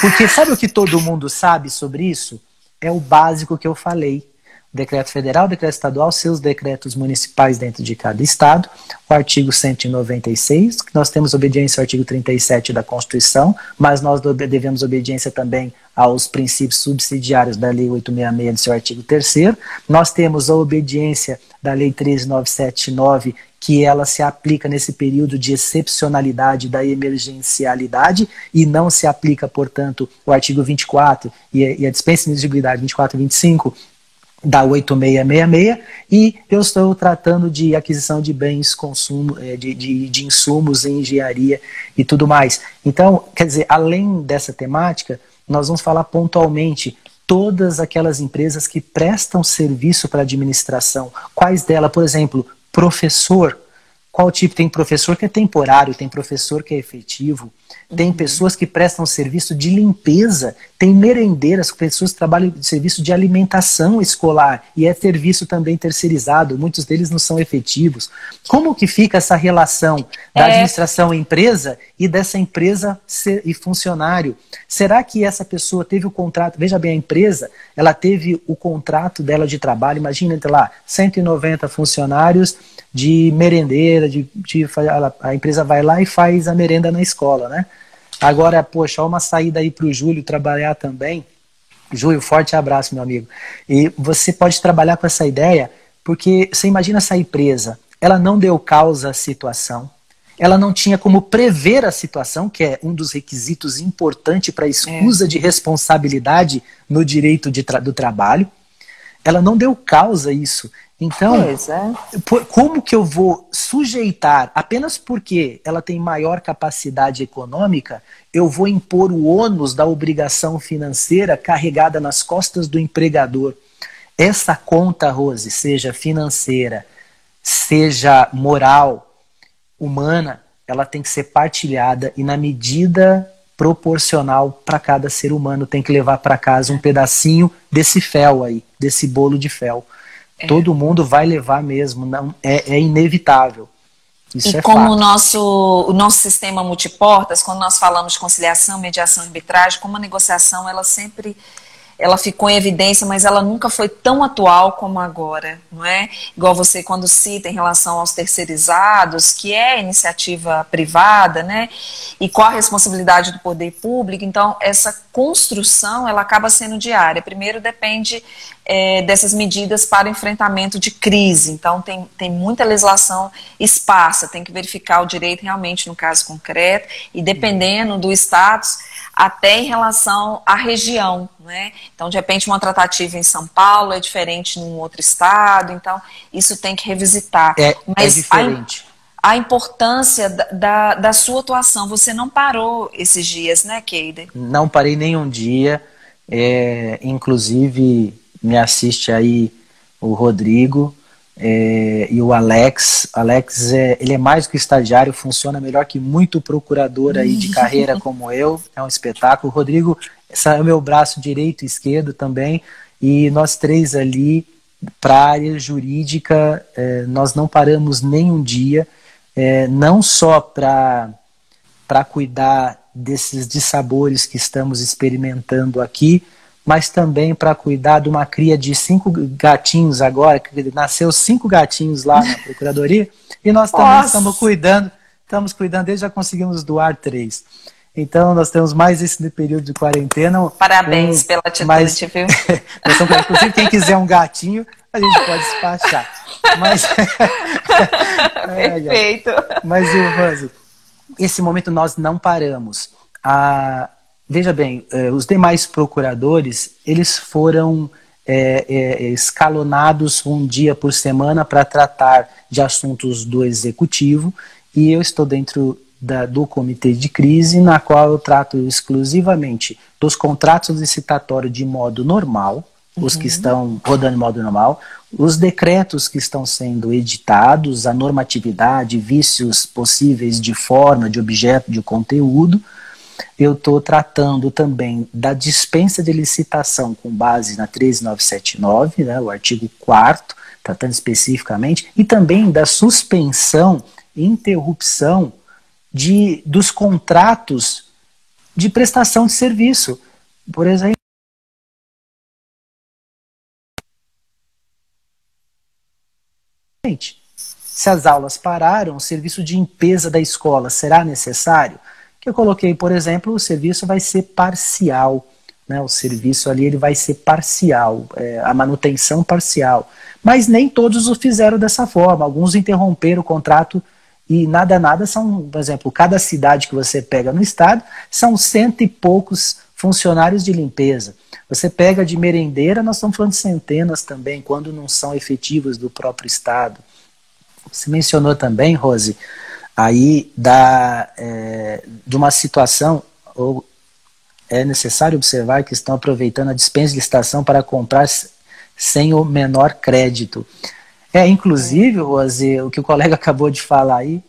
Porque sabe o que todo mundo sabe sobre isso? É o básico que eu falei. Decreto federal, decreto estadual, seus decretos municipais dentro de cada estado, o artigo 196, que nós temos obediência ao artigo 37 da Constituição, mas nós devemos obediência também aos princípios subsidiários da Lei 866, do seu artigo 3º. Nós temos a obediência da Lei 13979, que ela se aplica nesse período de excepcionalidade da emergencialidade e não se aplica, portanto, o artigo 24 e a dispensa de inexigibilidade 24 e 25 da 8666, e eu estou tratando de aquisição de bens, consumo, de insumos em engenharia e tudo mais. Então, quer dizer, além dessa temática, nós vamos falar pontualmente todas aquelas empresas que prestam serviço para a administração. Quais delas, por exemplo, professor. Qual tipo? Tem professor que é temporário, tem professor que é efetivo, tem pessoas que prestam serviço de limpeza, tem merendeiras, pessoas que trabalham de serviço de alimentação escolar, e é serviço também terceirizado, muitos deles não são efetivos. Como que fica essa relação da administração empresa e dessa empresa e funcionário? Será que essa pessoa teve o contrato, veja bem, a empresa, ela teve o contrato dela de trabalho, imagina, entre lá, 190 funcionários de merendeira, a empresa vai lá e faz a merenda na escola, né? Agora, poxa, uma saída aí para o Júlio trabalhar também. Júlio, forte abraço, meu amigo. E você pode trabalhar com essa ideia, porque você imagina essa empresa, ela não deu causa à situação, ela não tinha como prever a situação, que é um dos requisitos importantes para a escusa de responsabilidade no direito do trabalho. Ela não deu causa a isso. Então, como que eu vou sujeitar, apenas porque ela tem maior capacidade econômica, eu vou impor o ônus da obrigação financeira carregada nas costas do empregador? Essa conta, Rose, seja financeira, seja moral, humana, ela tem que ser partilhada e na medida proporcional para cada ser humano. Tem que levar para casa um pedacinho desse fel aí, desse bolo de fel. Todo mundo vai levar mesmo, não, é inevitável. Isso e como o nosso sistema multiportas, quando nós falamos de conciliação, mediação e arbitragem, como a negociação, ela ficou em evidência, mas ela nunca foi tão atual como agora, não é? Igual você quando cita em relação aos terceirizados, que é iniciativa privada, né? E qual a responsabilidade do poder público. Então, essa construção, ela acaba sendo diária. Primeiro, depende dessas medidas para enfrentamento de crise. Então, tem muita legislação esparsa, tem que verificar o direito realmente no caso concreto, e dependendo do status, até em relação à região, né? Então, de repente, uma tratativa em São Paulo é diferente num outro estado, então isso tem que revisitar. Mas diferente. A importância da sua atuação, você não parou esses dias, né, Keider? Não parei nenhum dia, inclusive me assiste aí o Rodrigo e o Alex. Ele é mais do que estagiário, funciona melhor que muito procurador aí de carreira como eu, é um espetáculo. O Rodrigo é o meu braço direito e esquerdo também, e nós três ali para a área jurídica, nós não paramos nenhum dia, não só para cuidar desses dissabores que estamos experimentando aqui, mas também para cuidar de uma cria de 5 gatinhos agora, que nasceu 5 gatinhos lá na Procuradoria, e nós também estamos cuidando, desde já conseguimos doar 3. Então nós temos mais esse período de quarentena. Parabéns pela atitude, viu? Inclusive, quem quiser um gatinho, a gente pode despachar. Mas, perfeito. Mas, Rose, esse momento nós não paramos. Veja bem, os demais procuradores, eles foram escalonados um dia por semana para tratar de assuntos do executivo, e eu estou dentro do comitê de crise, na qual eu trato exclusivamente dos contratos licitatórios de modo normal, os que estão rodando em modo normal, os decretos que estão sendo editados, a normatividade, vícios possíveis de forma, de objeto, de conteúdo. Eu estou tratando também da dispensa de licitação com base na 13979, né, o artigo 4º, tratando especificamente, e também da suspensão e interrupção dos contratos de prestação de serviço. Por exemplo, se as aulas pararam, o serviço de limpeza da escola será necessário? Que eu coloquei, por exemplo, o serviço vai ser parcial, né? O serviço ali ele vai ser parcial, a manutenção parcial. Mas nem todos o fizeram dessa forma. Alguns interromperam o contrato e nada são, por exemplo, cada cidade que você pega no estado são 100 e poucos funcionários de limpeza. Você pega de merendeira, nós estamos falando de centenas também, quando não são efetivos do próprio estado. Você mencionou também, Rose, aí de uma situação, ou é necessário observar que estão aproveitando a dispensa de licitação para comprar sem o menor crédito. Inclusive, Rose, o que o colega acabou de falar aí,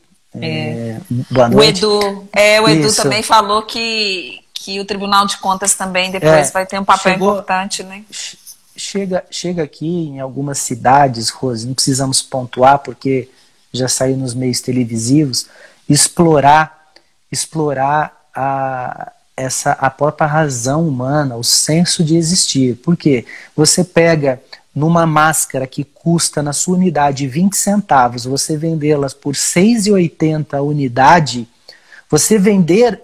boa noite. O Edu também falou que o Tribunal de Contas também depois vai ter um papel importante, né? Chega aqui em algumas cidades, Rose, não precisamos pontuar porque já saiu nos meios televisivos, explorar a própria razão humana, o senso de existir. Por quê? Você pega numa máscara que custa na sua unidade 20 centavos, você vendê-las por 6,80 a unidade, você vender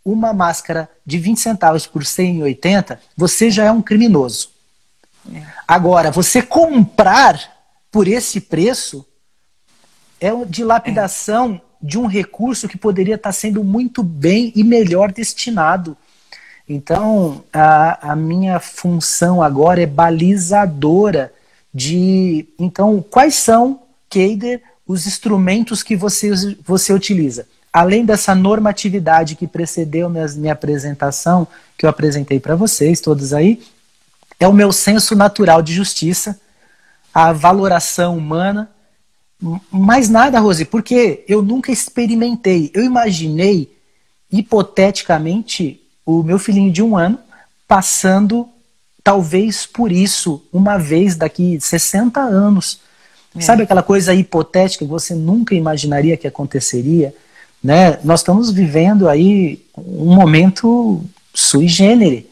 uma máscara de 20 centavos por 180, você já é um criminoso. Agora, você comprar por esse preço é uma dilapidação de um recurso que poderia estar sendo muito bem e melhor destinado. Então, a minha função agora é balizadora de... Então, quais são, Keider, os instrumentos que você utiliza? Além dessa normatividade que precedeu minha apresentação, que eu apresentei para vocês, todos aí, é o meu senso natural de justiça, a valoração humana, mais nada, Rose, porque eu nunca experimentei. Eu imaginei, hipoteticamente, o meu filhinho de 1 ano passando, talvez por isso, uma vez daqui 60 anos. Sabe aquela coisa hipotética que você nunca imaginaria que aconteceria? Né? Nós estamos vivendo aí um momento sui generis.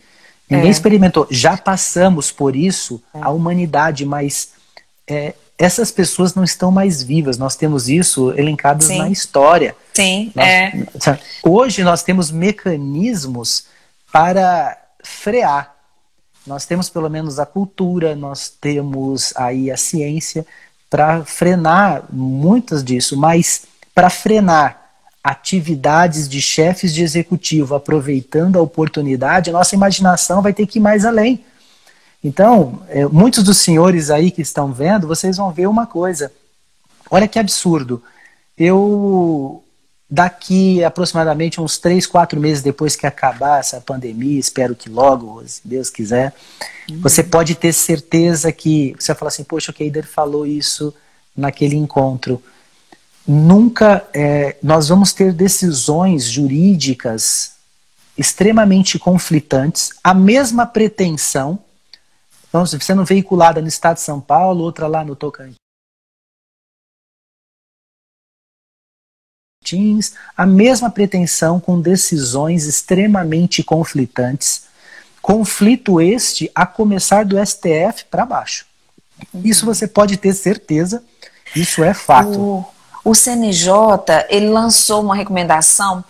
Ninguém experimentou. Já passamos por isso, a humanidade, mas essas pessoas não estão mais vivas. Nós temos isso elencado na história. Sim, Hoje nós temos mecanismos para frear. Nós temos pelo menos a cultura, nós temos aí a ciência para frenar muitas disso, mas para frenar atividades de chefes de executivo aproveitando a oportunidade, a nossa imaginação vai ter que ir mais além. Então, muitos dos senhores aí que estão vendo, vocês vão ver uma coisa. Olha que absurdo. Daqui aproximadamente uns 3, 4 meses depois que acabar essa pandemia, espero que logo, se Deus quiser, você pode ter certeza que, você vai falar assim, poxa, o Keider falou isso naquele encontro. Nunca, nós vamos ter decisões jurídicas extremamente conflitantes, a mesma pretensão, então, sendo veiculada no estado de São Paulo, outra lá no Tocantins, a mesma pretensão com decisões extremamente conflitantes, conflito este a começar do STF para baixo. Isso você pode ter certeza, isso é fato. O CNJ, ele lançou uma recomendação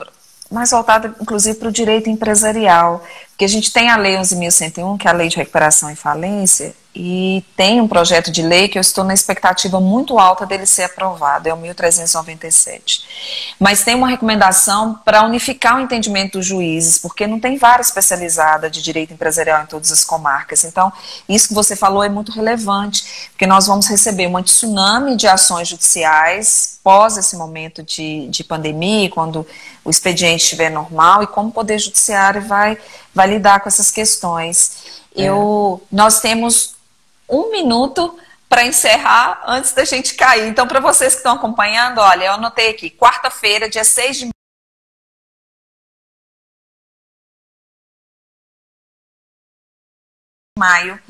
mais voltada, inclusive, para o direito empresarial, Porque a gente tem a Lei 11.101, que é a Lei de Recuperação e Falência, e tem um projeto de lei que eu estou na expectativa muito alta dele ser aprovado, é o 1397. Mas tem uma recomendação para unificar o entendimento dos juízes, porque não tem vara especializada de direito empresarial em todas as comarcas. Então, isso que você falou é muito relevante, porque nós vamos receber um tsunami de ações judiciais pós esse momento de pandemia, quando o expediente estiver normal, e como o Poder Judiciário vai lidar com essas questões. Nós temos 1 minuto para encerrar antes da gente cair. Então, para vocês que estão acompanhando, olha, eu anotei aqui, quarta-feira, dia 6 de maio,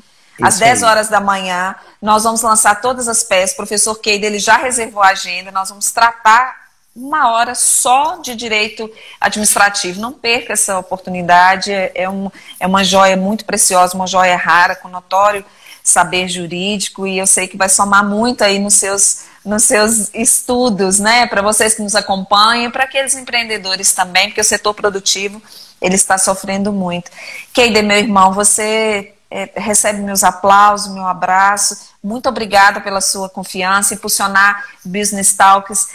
às 10 horas da manhã, nós vamos lançar todas as peças. O professor Keide, ele já reservou a agenda, nós vamos tratar 1 hora só de direito administrativo. Não perca essa oportunidade, é uma joia muito preciosa, uma joia rara, com notório saber jurídico, e eu sei que vai somar muito aí nos seus estudos, né, para vocês que nos acompanham, para aqueles empreendedores também, porque o setor produtivo, ele está sofrendo muito. Keide, meu irmão, você recebe meus aplausos, meu abraço, muito obrigada pela sua confiança, impulsionar Business Talks,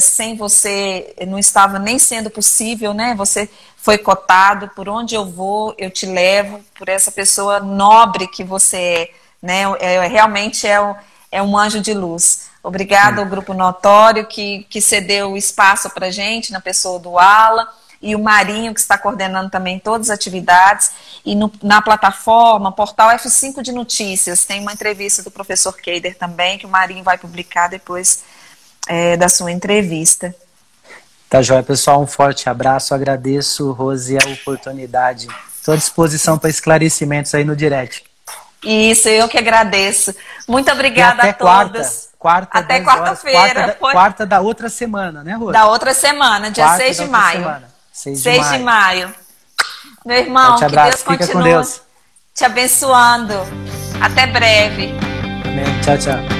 sem você não estava nem sendo possível, né, você foi cotado, por onde eu vou, eu te levo, por essa pessoa nobre que você é, né, realmente é um anjo de luz. Obrigada ao Grupo Notório, que cedeu o espaço para a gente, na pessoa do Ala, e o Marinho, que está coordenando também todas as atividades, e na plataforma, portal F5 de Notícias, tem uma entrevista do professor Keider também, que o Marinho vai publicar depois da sua entrevista. Tá joia, pessoal, um forte abraço, agradeço, Rose, a oportunidade. Estou à disposição para esclarecimentos aí no direct. Isso, eu que agradeço. Muito obrigada a todos. Até quarta-feira. Quarta da outra semana, né, Rose? Da outra semana, dia 6 de maio. 6 de maio. Meu irmão, que Deus continue te abençoando. Até breve. Amém. Tchau, tchau.